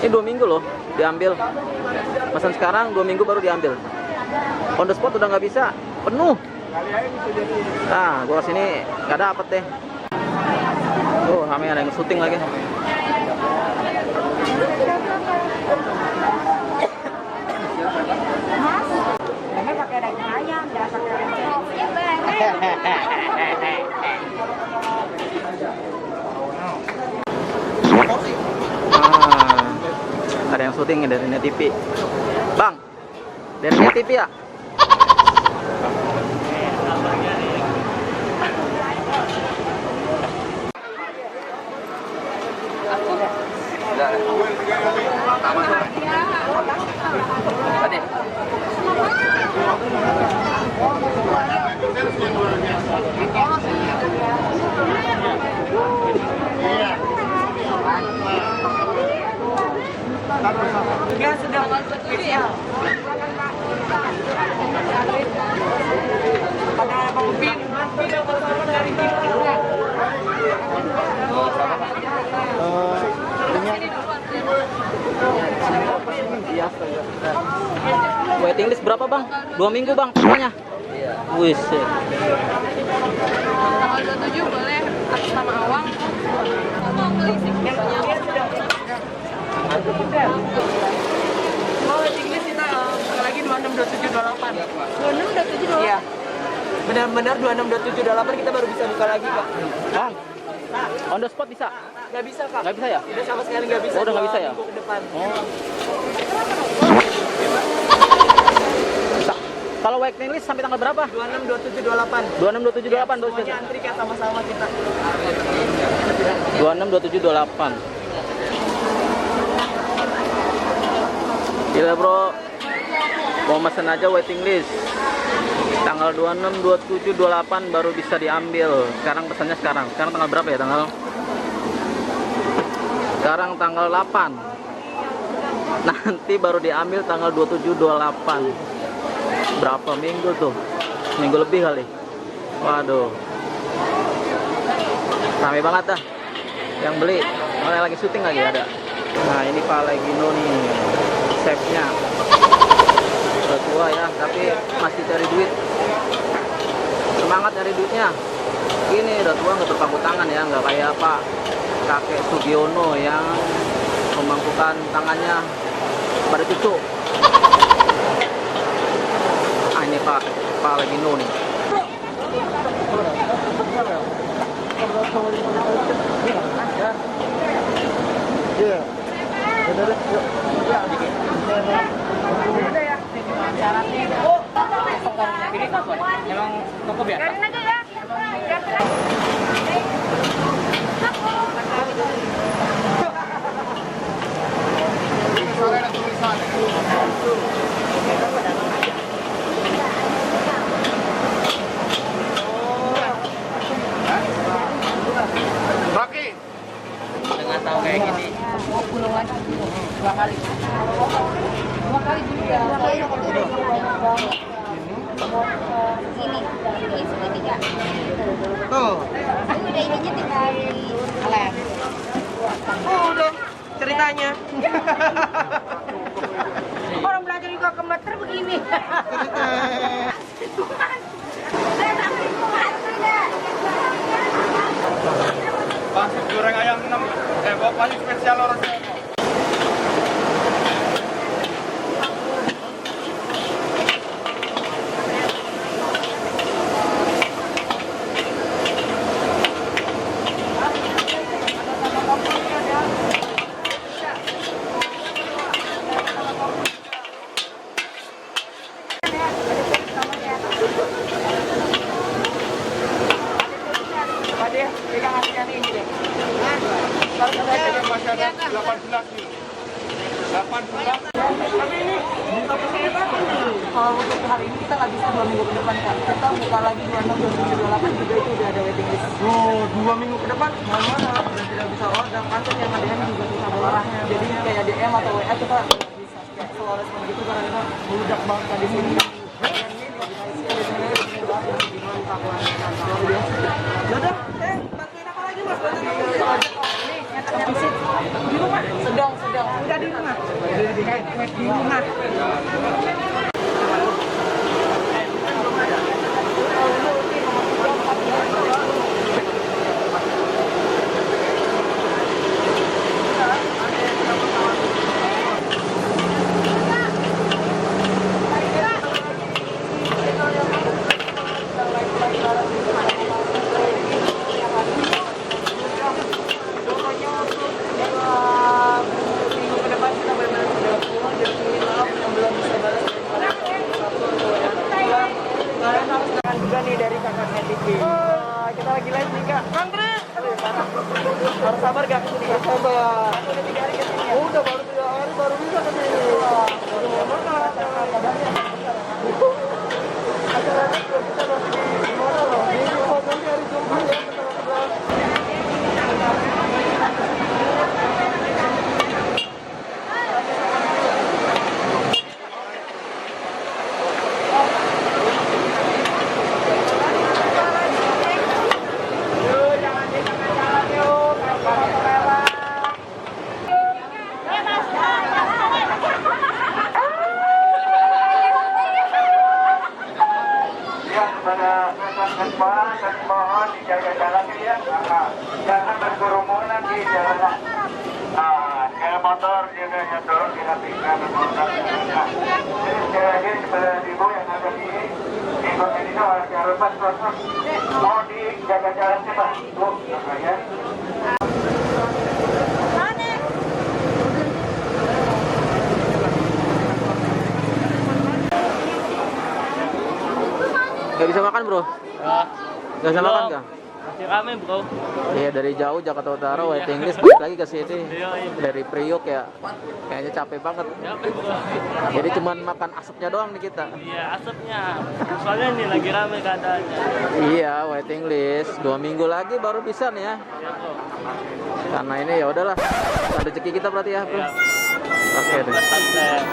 Ini 2 minggu loh diambil. Pesan sekarang 2 minggu baru diambil. On the spot udah nggak bisa, penuh. Nah, gua sini nggak dapet deh. Oh, ramai ada yang syuting lagi. Pakai daging ayam, jangan pakai ada yang syuting dari Net TV. Bang, dari Net TV ya? Tadi. Ya sudah ya. Ada Bang Bin dari Waiting list berapa bang? 2 minggu bang semuanya? Iya. Wih. Tanggal 27 boleh atas nama Awang. Mau beli sih. Oh, waiting list kita lagi 262728. 262728. Iya. Benar-benar 262728 kita baru bisa buka lagi, Kak. Bang, on the spot bisa? Nggak bisa, Kak. Nggak bisa ya? Udah sama sekali nggak bisa. Oh, udah nggak bisa ya? Minggu ke depan. Oh. Kalau waiting list sampai tanggal berapa? 262728. 262728 dosis. Semuanya antri Kak, sama-sama kita. 262728. Gila bro, mau mesen aja waiting list. Tanggal 26, 27, 28 baru bisa diambil. Sekarang pesannya sekarang. Sekarang tanggal berapa ya tanggal? Sekarang tanggal 8. Nanti baru diambil tanggal 27, 28. Berapa minggu tuh? Minggu lebih kali. Waduh. Ramai banget dah yang beli. Mulai lagi syuting lagi ada. Nah ini Pak Legino nih, chefnya. Udah tua ya, tapi masih cari duit. Semangat cari duitnya. Gini udah tua nggak berpangku tangan ya, nggak kayak Pak kakek Sugiono yang memangkukan tangannya pada cucu. Ah ini Pak Legino nih. Iya. Emang toko biasa? Baki. Dengan tahu kayak gini. Dua kali juga. Ini segitiga. Tuh. Udah ininya tinggal lem. Oh, udah ceritanya. Orang belajar juga kemeter begini. Pasti goreng ayam 6. Kok paling spesial orang. Masih ada 18 nih. 18. Tapi ini kalau untuk hari ini kita nggak bisa 2 minggu ke depan, Kak. Kita buka lagi 26, 27, 28 juga itu udah ada waiting list. Oh, 2 minggu ke depan. Mana dan tidak bisa order. Kantor yang DM juga bisa bawa. Jadi kayak DM atau WA kita nggak bisa kayak slow respon gitu karena kita meludak banget kan di sini. Udah, bantuin apa lagi Mas? Bantuin apa lagi? Ini nyetak visit di rumah. cewek di rumah. Minggu ke depan kita benar-benar sudah pulang, jadi maaf yang belum bisa balas. Kalian harus dengar juga nih dari kakaknya Tiki. Kita lagi live nih kak. Andre. Harus sabar gak kesini? Harus sabar. Udah 3 hari kesini ya? Udah baru 3 hari baru bisa kesini. Gimana kabarnya? Acaranya kita masih di mana loh? Di nanti hari Jumat ya. Mohon dijaga jalannya ya, jangan berkerumunan di jalan. Kayak motor juga yang turun dihatikan motor. Jadi sekali lagi kepada ibu yang ada di Ibu ini harga rebas kosong. Mau dijaga jalannya Pak, Bu, ya. Gak bisa makan bro? Gak bisa makan kah? Masih rame bro. Iya dari jauh Jakarta Utara, waiting list balik lagi ke sini. Dari Priok ya, kayaknya capek banget. Capek bro. Jadi cuman makan asapnya doang nih kita. Iya asapnya. Soalnya ini lagi rame keadaannya. Iya waiting list 2 minggu lagi baru bisa nih ya. Iya bro. Karena ini ya udahlah, rezeki kita berarti ya bro. Iya. Oke deh. Santai.